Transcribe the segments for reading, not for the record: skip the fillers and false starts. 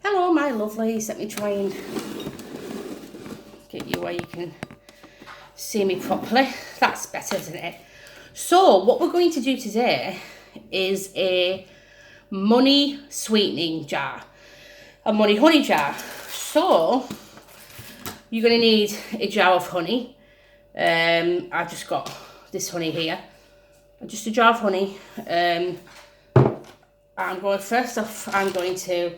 Hello, my lovelies. Let me try and get you where you can see me properly. That's better, isn't it? So, what we're going to do today is a money sweetening jar, a money honey jar. So, you're going to need a jar of honey. I've just got this honey here, just a jar of honey. I'm going to,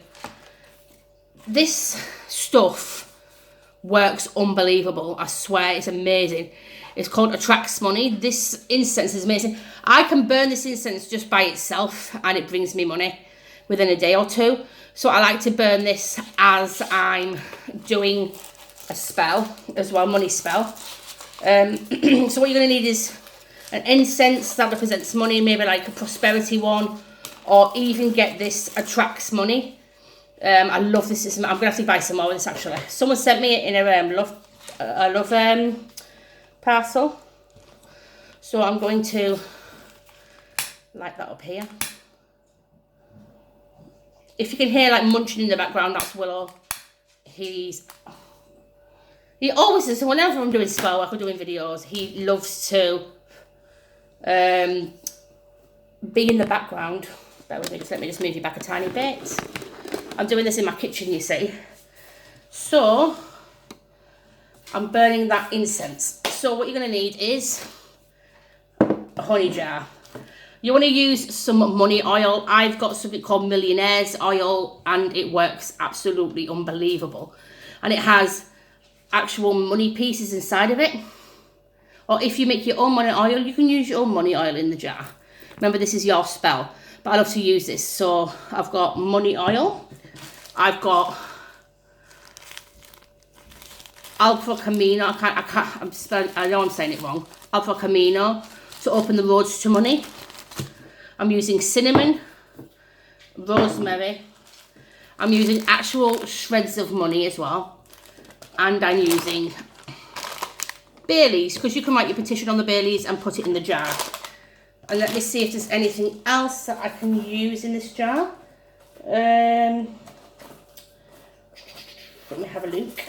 this stuff works unbelievable. I swear, it's amazing. It's called Attracts Money. This incense is amazing. I can burn this incense just by itself and it brings me money within a day or two. So I like to burn this as I'm doing a spell as well, money spell. So what you're going to need is an incense that represents money, maybe like a prosperity one, or even get this Attracts Money. I love this. I'm going to have to buy some more of this actually. Someone sent me it in a love parcel. So I'm going to light that up here. If you can hear like munching in the background, that's Willow. He always is, whenever I'm doing spell work or doing videos, he loves to be in the background. Bear with me, let me just move you back a tiny bit. I'm doing this in my kitchen, you see. So, I'm burning that incense. So what you're going to need is a honey jar. You want to use some money oil. I've got something called Millionaire's Oil, and it works absolutely unbelievable. And it has actual money pieces inside of it. Or if you make your own money oil, you can use your own money oil in the jar. Remember, this is your spell. But I love to use this. So I've got money oil. I've got Alpha Camino. I know I'm saying it wrong. Alpha Camino to open the roads to money. I'm using cinnamon, rosemary. I'm using actual shreds of money as well. And I'm using Baileys, because you can write your petition on the Baileys and put it in the jar. And let me see if there's anything else that I can use in this jar. Let me have a look.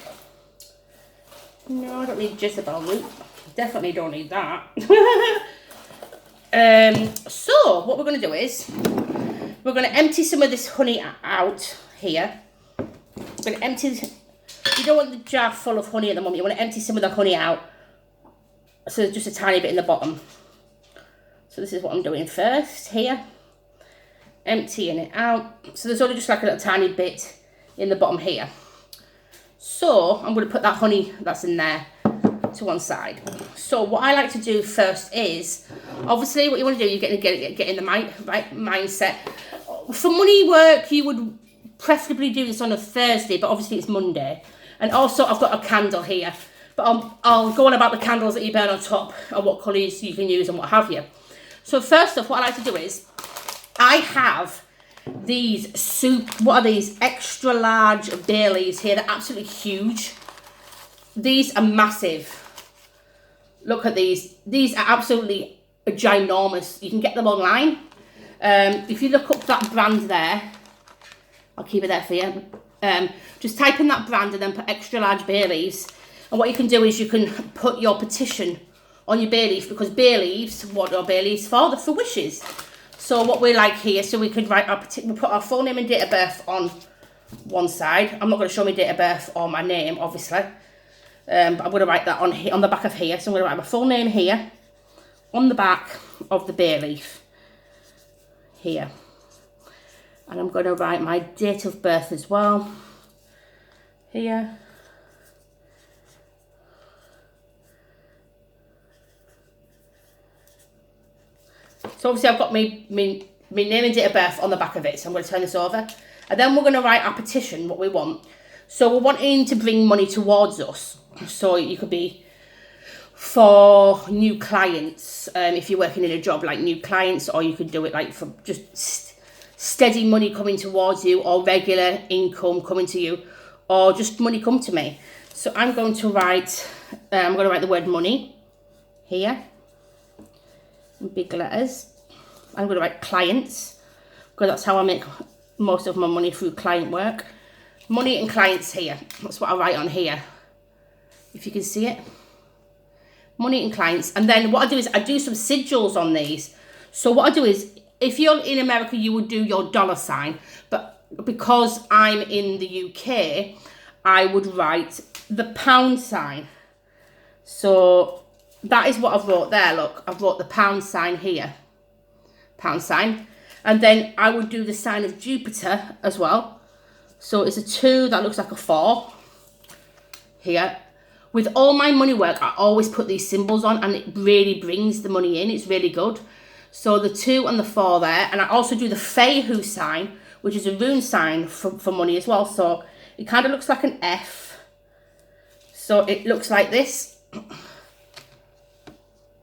No, I don't need Jezebel root. Definitely don't need that. So, what we're going to do is, we're going to empty some of this honey out here. We're going to empty, you don't want the jar full of honey at the moment. You want to empty some of the honey out. So there's just a tiny bit in the bottom. So this is what I'm doing first here. Emptying it out. So there's only just like a little tiny bit in the bottom here. So I'm going to put that honey that's in there to one side. So what I like to do first is, obviously what you want to do, you're going to get in the right mindset. For money work, you would preferably do this on a Thursday, but obviously it's Monday. And also I've got a candle here. But I'll go on about the candles that you burn on top and what colours you can use and what have you. So first off, what I like to do is, I have these what are these? Extra large Baileys here. They're absolutely huge. These are massive. Look at these. These are absolutely ginormous. You can get them online. If you look up that brand there, I'll keep it there for you. Just type in that brand and then put extra large Baileys. And what you can do is you can put your petition on your bay leaf, because bay leaves, what are bay leaves for? They're for wishes. So what we like here, so we could write we put our full name and date of birth on one side. I'm not going to show my date of birth or my name, obviously. But I'm going to write that on here, on the back of here. So I'm going to write my full name here, on the back of the bay leaf, here. And I'm going to write my date of birth as well, here. So obviously I've got my name and date of birth on the back of it. So I'm going to turn this over. And then we're going to write our petition, what we want. So we're wanting to bring money towards us. So you could be for new clients, if you're working in a job, like new clients, or you could do it like for just steady money coming towards you, or regular income coming to you, or just money come to me. So I'm going to write, the word money here in big letters. I'm going to write clients, because that's how I make most of my money, through client work. money and clients here. That's what I write on here. If you can see it. Money and clients. And then what I do is I do some sigils on these. So what I do is, if you're in America, you would do your $sign. But because I'm in the UK, I would write the pound sign. So that is what I've wrote there. Look, I've wrote the pound sign here. Pound sign. And then I would do the sign of Jupiter as well. So it's a 2 that looks like a 4 here. With all my money work, I always put these symbols on, and it really brings the money in. It's really good. So the 2 and the 4 there. And I also do the fehu sign, which is a rune sign for money as well. So it kind of looks like an F. So it looks like this.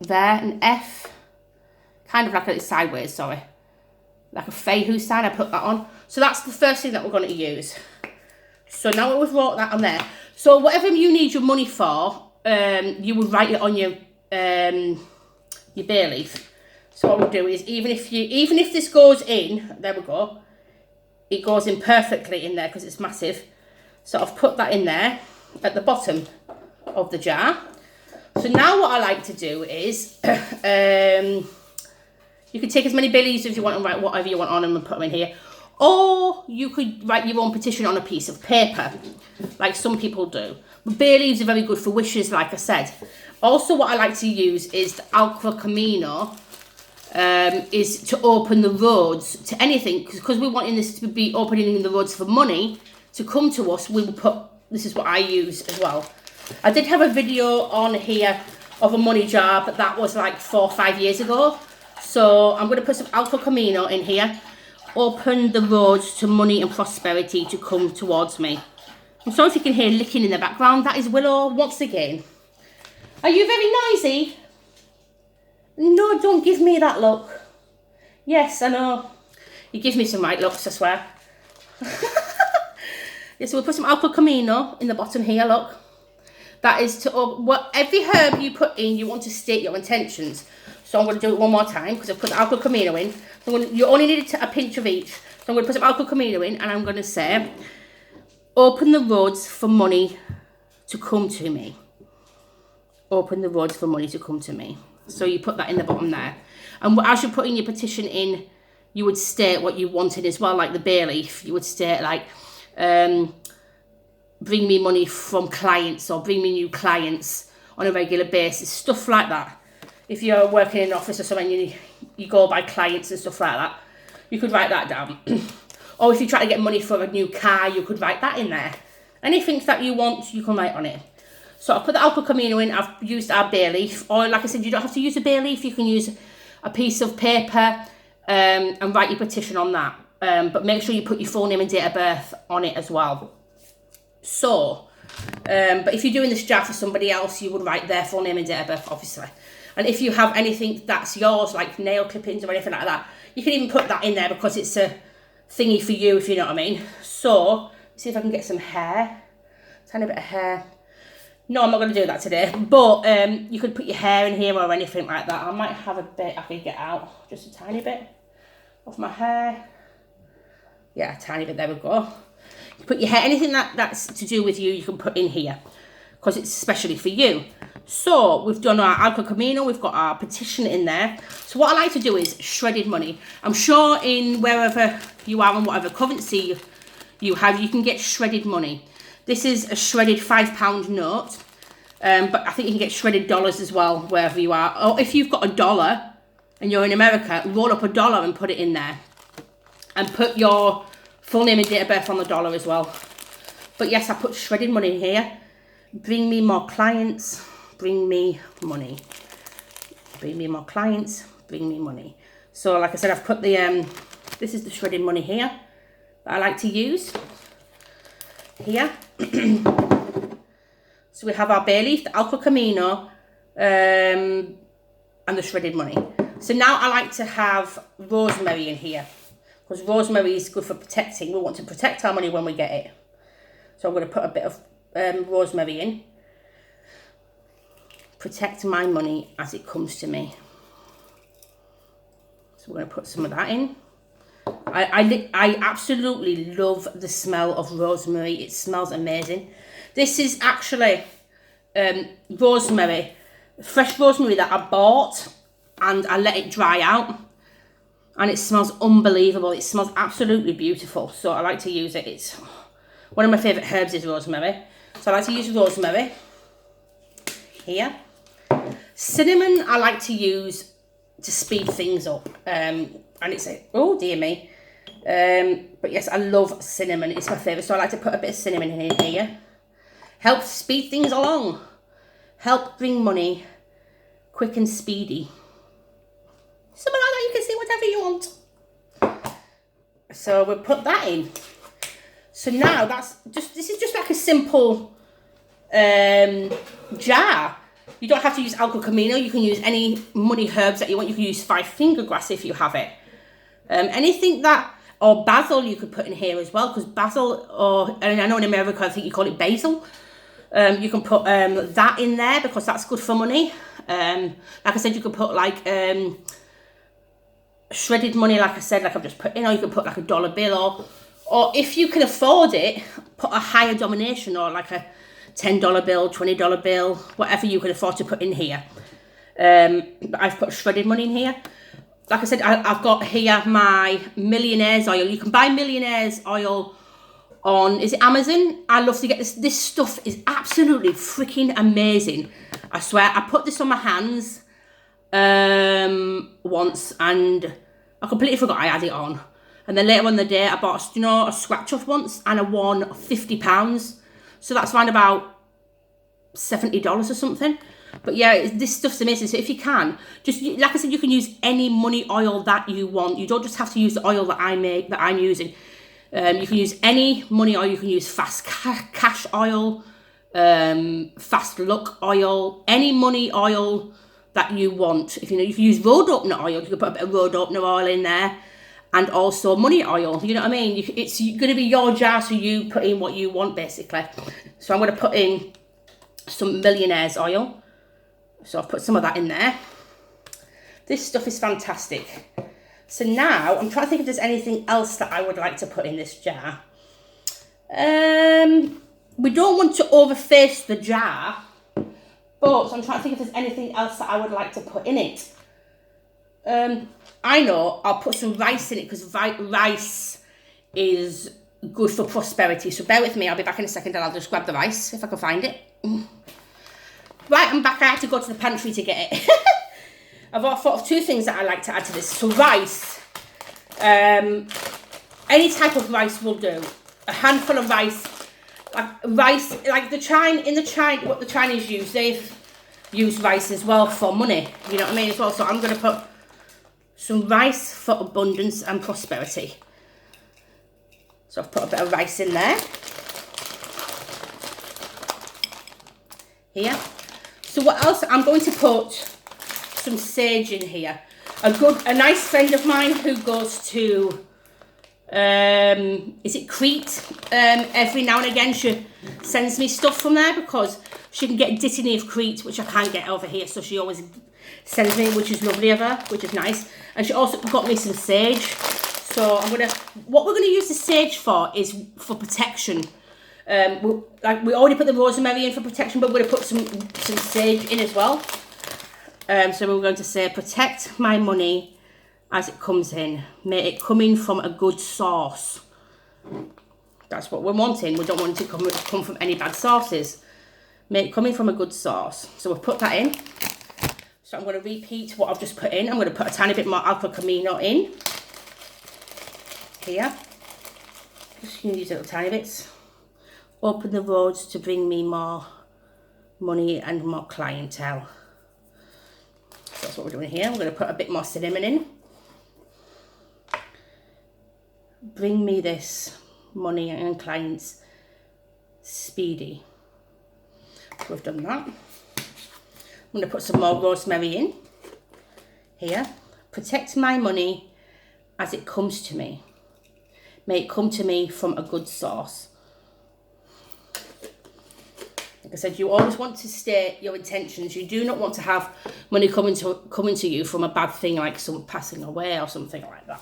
There, an F. Kind of like a sideways, sorry. Like a fehu sign, I put that on. So that's the first thing that we're going to use. So now we've wrote that on there. So whatever you need your money for, you would write it on your bay leaf. So what we'll do is, even if this goes in, there we go. It goes in perfectly in there because it's massive. So I've put that in there at the bottom of the jar. So now what I like to do is, you can take as many bay leaves as you want and write whatever you want on them and put them in here. Or you could write your own petition on a piece of paper, like some people do. But bay leaves are very good for wishes, like I said. Also, what I like to use is the Alpha Camino, is to open the roads to anything. Because we're wanting this to be opening the roads for money to come to us, we will put, this is what I use as well. I did have a video on here of a money jar, but that was like 4 or 5 years ago. So I'm going to put some Alpha Camino in here. Open the roads to money and prosperity to come towards me. I'm sorry if you can hear licking in the background. That is Willow once again. Are you very noisy? No, don't give me that look. Yes, I know. You give me some right looks, I swear. Yeah, so we'll put some Alpha Camino in the bottom here, look. That is to, every herb you put in, you want to state your intentions. So I'm going to do it one more time because I've put the Alpha Camino in. So you only need a pinch of each. So I'm going to put some Alpha Camino in, and I'm going to say, open the roads for money to come to me. Open the roads for money to come to me. So you put that in the bottom there. And as you're putting your petition in, you would state what you wanted as well, like the bay leaf. You would state like, bring me money from clients, or bring me new clients on a regular basis. Stuff like that. If you're working in an office or something, you go by clients and stuff like that, you could write that down. Or if you try to get money for a new car, you could write that in there. Anything that you want, you can write on it. So I've put the Alpha Camino in, I've used our bay leaf. Or like I said, you don't have to use a bay leaf, you can use a piece of paper and write your petition on that. But make sure you put your full name and date of birth on it as well. So, but if you're doing this jar for somebody else, you would write their full name and date of birth, obviously. And if you have anything that's yours, like nail clippings or anything like that, you can even put that in there because it's a thingy for you, if you know what I mean. So, see if I can get some hair. Tiny bit of hair. No, I'm not going to do that today. But you could put your hair in here or anything like that. I might have a bit I could get out. Just a tiny bit of my hair. Yeah, a tiny bit. There we go. You put your hair, anything that's to do with you, you can put in here. Because it's especially for you. So we've done our Alpha Camino, we've got our petition in there. So what I like to do is shredded money. I'm sure in wherever you are and whatever currency you have, you can get shredded money. This is a shredded £5 note, but I think you can get shredded dollars as well wherever you are. Or if you've got $1 and you're in America, roll up $1 and put it in there. And put your full name and date of birth on the dollar as well. But yes, I put shredded money in here. Bring me more clients. Bring me money. Bring me more clients. Bring me money. So like I said, I've put the, this is the shredded money here that I like to use. Here. So we have our bay leaf, the Alpha Camino, and the shredded money. So now I like to have rosemary in here. Because rosemary is good for protecting. We want to protect our money when we get it. So I'm going to put a bit of rosemary in. Protect my money as it comes to me. So we're going to put some of that in. I absolutely love the smell of rosemary. It smells amazing. This is actually rosemary, fresh rosemary that I bought and I let it dry out. And it smells unbelievable. It smells absolutely beautiful. So I like to use it. It's one of my favourite herbs is rosemary. So I like to use rosemary here. Cinnamon I like to use to speed things up. And it's a, oh dear me. But yes, I love cinnamon. It's my favourite. So I like to put a bit of cinnamon in here. Help speed things along. Help bring money quick and speedy. Something like that, you can say whatever you want. So we'll put that in. So now this is just like a simple jar. You don't have to use alcohol camino. You can use any money herbs that you want. You can use 5-finger grass if you have it. Anything that, or basil you could put in here as well, because basil, or and I know in America I think you call it basil. You can put that in there because that's good for money. Like I said, you could put like shredded money, like I said, like I've just put in, or you can put like a dollar bill, or if you can afford it, put a higher denomination, or like a $10 bill, $20 bill, whatever you can afford to put in here. But I've put shredded money in here. Like I said, I've got here my millionaire's oil. You can buy millionaire's oil on, is it Amazon? I love to get this. This stuff is absolutely freaking amazing. I swear, I put this on my hands once and I completely forgot I had it on. And then later on in the day, I bought, a scratch off once and I won £50. So that's around about $70 or something. But yeah, this stuff's amazing. So if you can, just like I said, you can use any money oil that you want. You don't just have to use the oil that I make, that I'm using. You can use any money oil. You can use fast cash oil, fast luck oil, any money oil that you want. If you can use road opener oil. You can put a bit of road opener oil in there, and also money oil. You know what I mean? It's going to be your jar, so you put in what you want basically. So I'm going to put in some millionaire's oil. So I've put some of that in there. This stuff is fantastic. So now I'm trying to think if there's anything else that I would like to put in this jar. We don't want to overface the jar, but I'm trying to think if there's anything else that I would like to put in it. I know I'll put some rice in it because rice is good for prosperity. So bear with me, I'll be back in a second and I'll just grab the rice if I can find it. Right, I'm back. I had to go to the pantry to get it. I've thought of two things that I like to add to this. So rice, any type of rice will do. A handful of rice, like what the Chinese use, they've used rice as well for money. You know what I mean as well. So I'm going to put some rice for abundance and prosperity. So I've put a bit of rice in there. Here. So what else? I'm going to put some sage in here. A nice friend of mine who goes to, is it Crete? Every now and again she sends me stuff from there because she can get Dittany of Crete, which I can't get over here. So she always sends me, which is lovely of her, which is nice. And she also got me some sage. So what we're gonna use the sage for is for protection. We already put the rosemary in for protection, but we're going to put some sage in as well. So we're going to say, protect my money as it comes in. May it come in from a good source. That's what we're wanting. We don't want it to come from any bad sources. May it come in from a good source. So we've put that in. So I'm going to repeat what I've just put in. I'm going to put a tiny bit more alpha camino in. Here. Just going to use little tiny bits. Open the roads to bring me more money and more clientele. So that's what we're doing here. We're going to put a bit more cinnamon in. Bring me this money and clients speedy. We've done that. I'm going to put some more rosemary in. Here. Protect my money as it comes to me. May it come to me from a good source. Like I said, you always want to state your intentions. You do not want to have money coming to you from a bad thing, like someone passing away or something like that.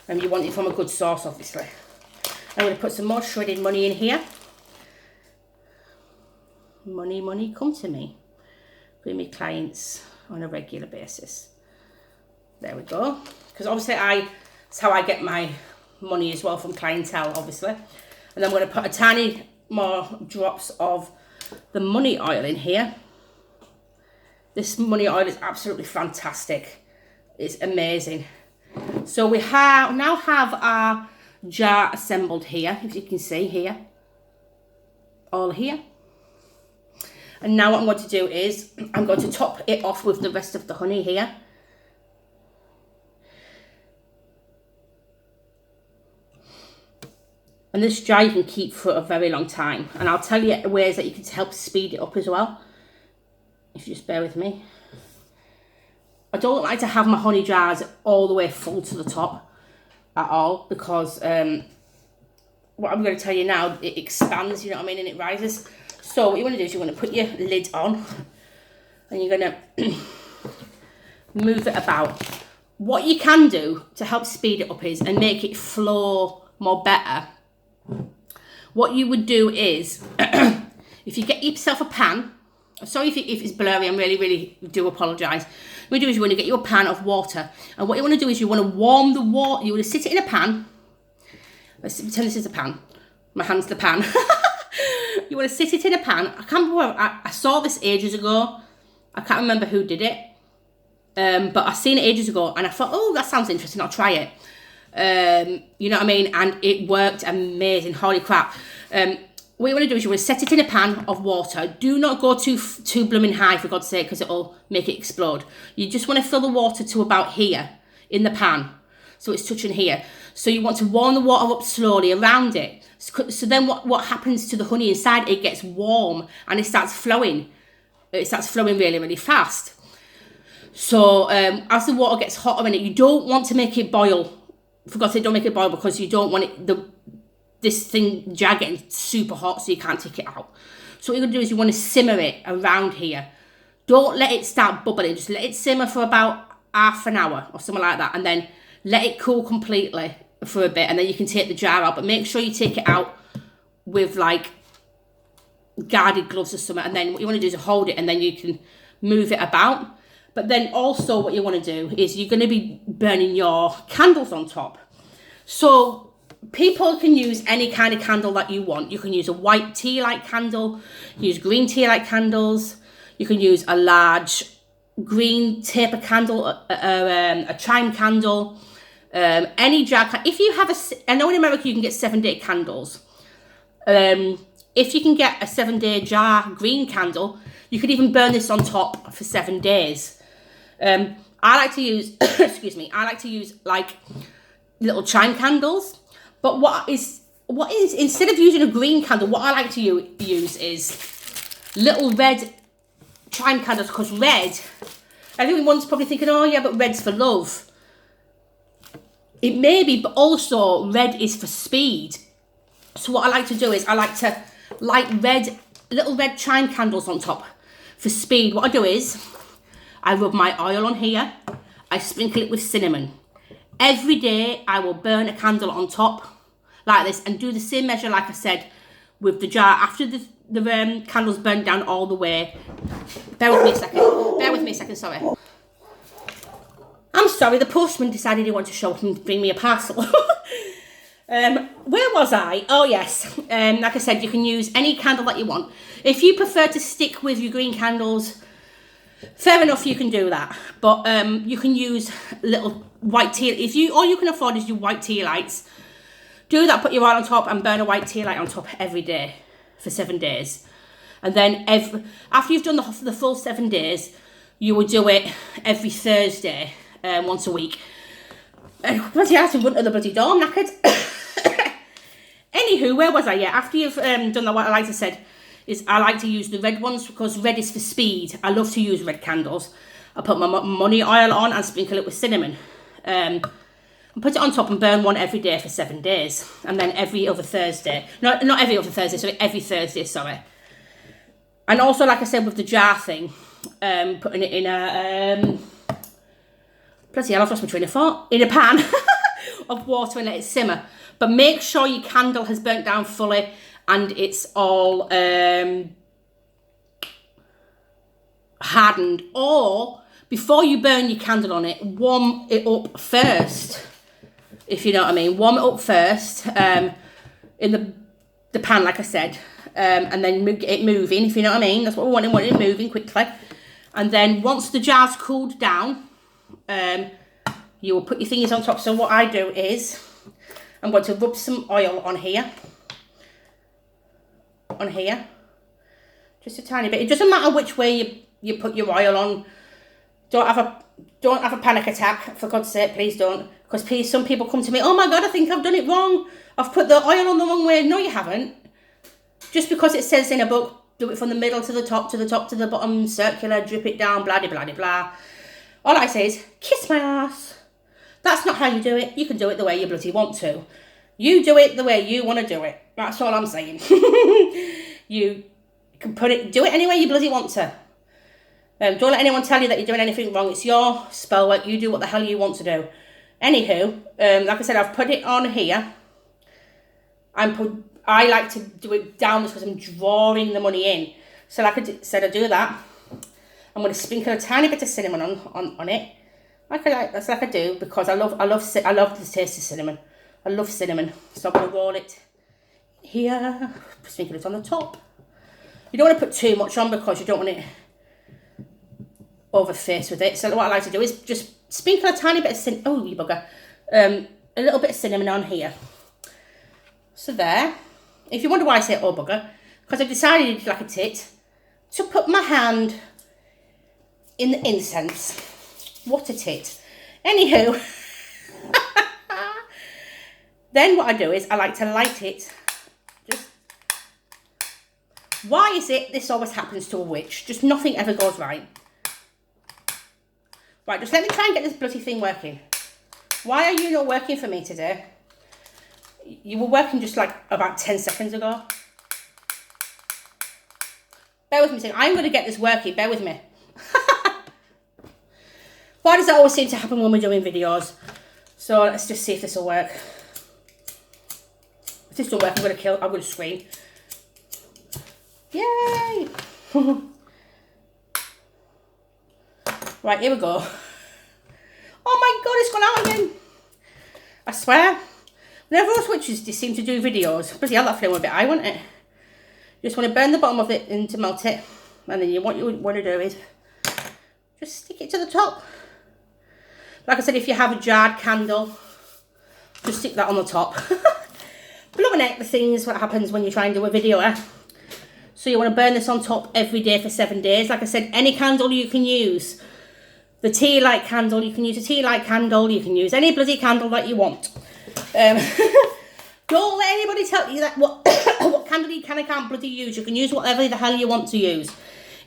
And you want it from a good source, obviously. I'm going to put some more shredded money in here. Money, money, come to me. With me clients on a regular basis. There we go. Because obviously that's how I get my money as well, from clientele, obviously. And I'm going to put a tiny more drops of the money oil in here. This money oil is absolutely fantastic. It's amazing. So we now have our jar assembled here, if you can see here. All here. And now what I'm going to do is I'm going to top it off with the rest of the honey here. And this jar you can keep for a very long time. And I'll tell you ways that you can help speed it up as well. If you just bear with me. I don't like to have my honey jars all the way full to the top at all. Because what I'm going to tell you now, it expands, you know what I mean, and it rises. So what you want to do is you want to put your lid on. And you're going to move it about. What you can do to help speed it up is, and make it flow more better. What you would do is, if you get yourself a pan, sorry if it's blurry, I really do apologise. What you do is you want to get you a pan of water, and what you want to do is you want to warm the water. You want to sit it in a pan. Let's pretend this is a pan. My hand's the pan. You want to sit it in a pan. I can't remember. I saw this ages ago. I can't remember who did it, but I seen it ages ago, and I thought, oh, that sounds interesting. I'll try it. You know what I mean? And it worked amazing. Holy crap. What you want to do is you want to set it in a pan of water. Do not go too blooming high, for God's sake, because it'll make it explode. You just want to fill the water to about here in the pan. So it's touching here. So you want to warm the water up slowly around it. So then what happens to the honey inside? It gets warm and it starts flowing. It starts flowing really, really fast. So as the water gets hotter in it, you don't want to make it boil. For God's sake, don't make it boil, because you don't want it, this jar getting super hot so you can't take it out. So what you're going to do is you want to simmer it around here. Don't let it start bubbling. Just let it simmer for about half an hour or something like that. And then let it cool completely for a bit. And then you can take the jar out. But make sure you take it out with like guarded gloves or something. And then what you want to do is hold it, and then you can move it about. But then also what you want to do is you're going to be burning your candles on top. So people can use any kind of candle that you want. You can use a white tea light candle, use green tea light candles. You can use a large green taper candle, a chime candle, any jar. If you have I know in America you can get 7-day candles. If you can get a 7-day jar green candle, you could even burn this on top for 7 days. I like to use, excuse me, I like to use like little chime candles. But what is instead of using a green candle, what I like to use is little red chime candles, because red, everyone's probably thinking, oh yeah, but red's for love. It may be, but also red is for speed. So what I like to do is I like to light little red chime candles on top for speed. What I do is I rub my oil on here. I sprinkle it with cinnamon. Every day I will burn a candle on top like this, and do the same measure like I said with the jar. After the candle's burnt down all the way. Bear with me a second, sorry. I'm sorry, the postman decided he wanted to show up and bring me a parcel. Where was I? Oh yes, like I said, you can use any candle that you want. If you prefer to stick with your green candles, fair enough, you can do that. But you can use little white tea. All you can afford is your white tea lights. Do that, put your oil on top and burn a white tea light on top every day for 7 days. And then after you've done the full 7 days, you will do it every Thursday, once a week. Bloody hell, to run to the bloody door, I'm knackered. Anywho, where was I? Yeah, after you've done that, what I like to said is I like to use the red ones, because red is for speed. I love to use red candles. I put my money oil on and sprinkle it with cinnamon. And put it on top and burn one every day for 7 days. And then every other Thursday. Not every other Thursday, sorry, every Thursday, sorry. And also, like I said, with the jar thing, putting it in a... bloody hell, I've lost my train of thought. In a pan. of water and let it simmer. But make sure your candle has burnt down fully and it's all hardened. Or before you burn your candle on it, warm it up first, if you know what I mean. Warm it up first in the pan, like I said, and then get it moving, if you know what I mean. That's what we want it moving quickly. And then once the jar's cooled down, you will put your fingers on top. So what I do is I'm going to rub some oil on here, just a tiny bit. It doesn't matter which way you put your oil on. Don't have a panic attack, for God's sake, please don't. Because some people come to me, oh my God, I think I've done it wrong. I've put the oil on the wrong way. No, you haven't. Just because it says in a book, do it from the middle to the top, to the bottom, circular, drip it down, blah, blah, blah, blah. All I say is, kiss my ass. That's not how you do it. You can do it the way you bloody want to. You do it the way you want to do it. That's all I'm saying. You can do it any way you bloody want to. Don't let anyone tell you that you're doing anything wrong. It's your spell work. You do what the hell you want to do. Anywho, like I said, I've put it on here. I like to do it downwards because I'm drawing the money in. So like I said, I do that. I'm going to sprinkle a tiny bit of cinnamon on it. That's like I do because I love the taste of cinnamon. I love cinnamon. So I'm going to roll it here. Sprinkle it on the top. You don't want to put too much on because you don't want it overfaced with it. So what I like to do is just sprinkle a tiny bit of cinnamon. Oh, you bugger. A little bit of cinnamon on here. So there. If you wonder why I say oh bugger, because I've decided, like a tit, to put my hand in the incense. What a tit. Anywho. Then what I do is I like to light it. Why is it this always happens to a witch? Just nothing ever goes right. Right, just let me try and get this bloody thing working. Why are you not working for me today? You were working just like about 10 seconds ago. Bear with me a second. I'm going to get this working. Bear with me. Why does that always seem to happen when we're doing videos? So let's just see if this will work. If this don't work, I'm going to scream. Yay! Right, here we go. Oh my God, it's gone out again. I swear. Whenever those witches seem to do videos, bloody hell, that flame a bit high, wasn't it? You just want to burn the bottom of it and to melt it. And then what you want to do is just stick it to the top. Like I said, if you have a jarred candle, just stick that on the top. Blooming heck, the things what happens when you try and do a video, eh? So you want to burn this on top every day for 7 days. Like I said, any candle you can use. The tea light candle, you can use a tea light candle. You can use any bloody candle that you want. Don't let anybody tell you that what candle you can and can't bloody use. You can use whatever the hell you want to use.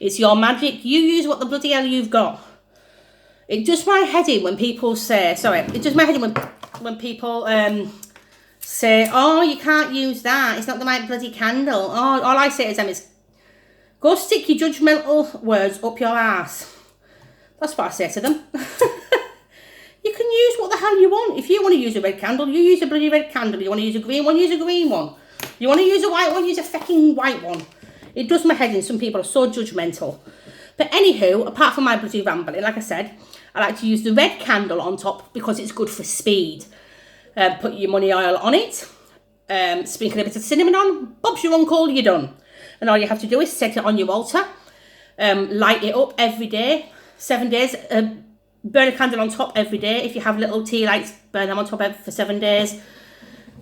It's your magic. You use what the bloody hell you've got. It does my head in when people say, it does my head in when people say, oh, you can't use that. It's not the right bloody candle. Oh, all I say to them is, go stick your judgmental words up your arse. That's what I say to them. You can use what the hell you want. If you want to use a red candle, you use a bloody red candle. You want to use a green one, use a green one. You want to use a white one, use a fucking white one. It does my head in. Some people are so judgmental. But anywho, apart from my bloody rambling, like I said, I like to use the red candle on top because it's good for speed. Put your money oil on it. Sprinkle a bit of cinnamon on. Bob's your uncle, you're done. And all you have to do is set it on your altar. Light it up every day. 7 days. Burn a candle on top every day. If you have little tea lights, burn them on top for 7 days.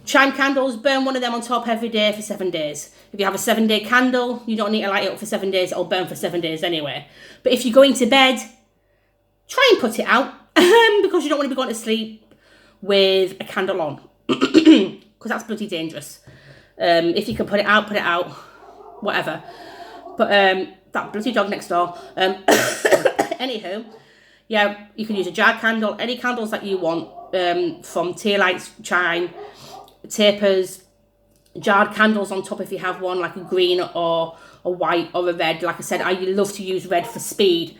Chime candles, burn one of them on top every day for 7 days. If you have a 7-day candle, you don't need to light it up for 7 days. It'll burn for 7 days anyway. But if you're going to bed, try and put it out because you don't want to be going to sleep with a candle on because that's bloody dangerous. If you can put it out, whatever. But that bloody dog next door. Anywho, yeah, you can use a jar candle, any candles that you want, from tea lights, chime, tapers, jarred candles on top if you have one, like a green or a white or a red. Like I said, I love to use red for speed.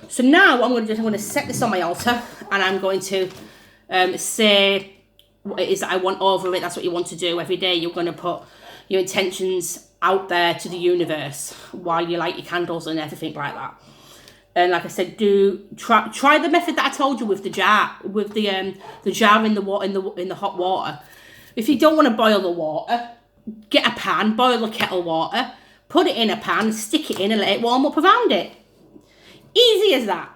So now what I'm going to do is I'm going to set this on my altar and I'm going to say what it is that I want over it. That's what you want to do every day. You're going to put your intentions out there to the universe while you light your candles and everything like that. And like I said, try the method that I told you with the jar, with the jar in the hot water. If you don't want to boil the water, get a pan, boil the kettle water, put it in a pan, stick it in and let it warm up around it. Easy as that.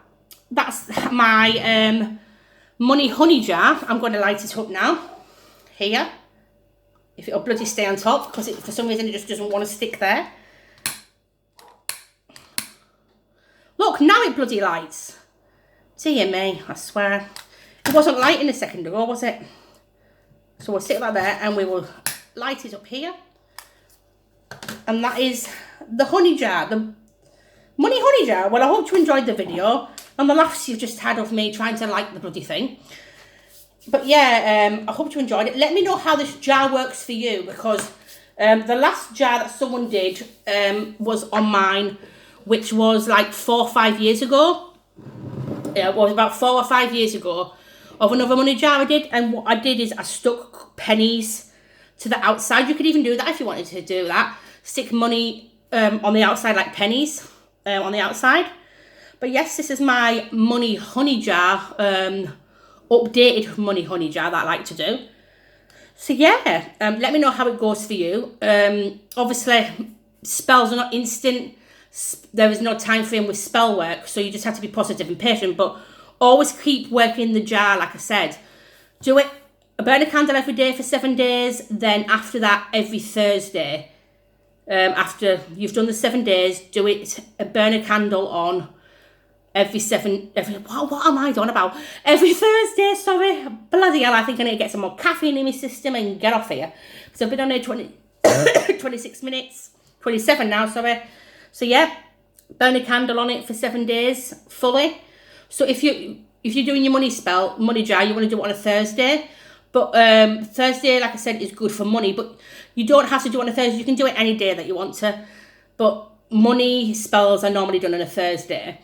That's my money honey jar. I'm going to light it up now. Here. If it'll bloody stay on top, because for some reason it just doesn't want to stick there. Look, now it bloody lights. Dear me, I swear. It wasn't lighting a second ago, was it? So we'll stick that there and we will light it up here. And that is the honey jar, the money honey jar. Well, I hope you enjoyed the video and the laughs you've just had of me trying to light the bloody thing. But yeah, I hope you enjoyed it. Let me know how this jar works for you, because the last jar that someone did was on mine, which was like 4 or 5 years ago. Yeah, it was about 4 or 5 years ago of another money jar I did. And what I did is I stuck pennies to the outside. You could even do that if you wanted to do that. Stick money on the outside like pennies on the outside. But yes, this is my money honey jar, updated money honey jar that I like to do. So yeah, let me know how it goes for you. Obviously, spells are not instant. There is no time frame with spell work, so you just have to be positive and patient. But always keep working the jar, like I said. Do it, burn a candle every day for 7 days. Then after that, every Thursday. After you've done the 7 days, do it. Burn a candle on every what am I on about? Every Thursday, sorry. Bloody hell, I think I need to get some more caffeine in my system and get off here. So I've been on here 26 minutes. 27 now, sorry. So yeah, burn a candle on it for 7 days fully. So if you're doing your money jar, you want to do it on a Thursday. But Thursday, like I said, is good for money. But you don't have to do it on a Thursday. You can do it any day that you want to. But money spells are normally done on a Thursday.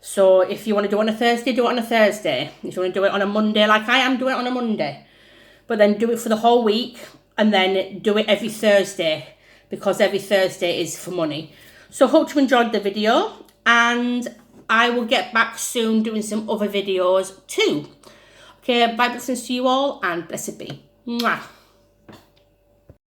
So if you want to do it on a Thursday, do it on a Thursday. If you want to do it on a Monday, like I am, do it on a Monday. But then do it for the whole week. And then do it every Thursday. Because every Thursday is for money. So hope you enjoyed the video. And I will get back soon doing some other videos too. Okay, bye blessings to you all and blessed be. Mwah.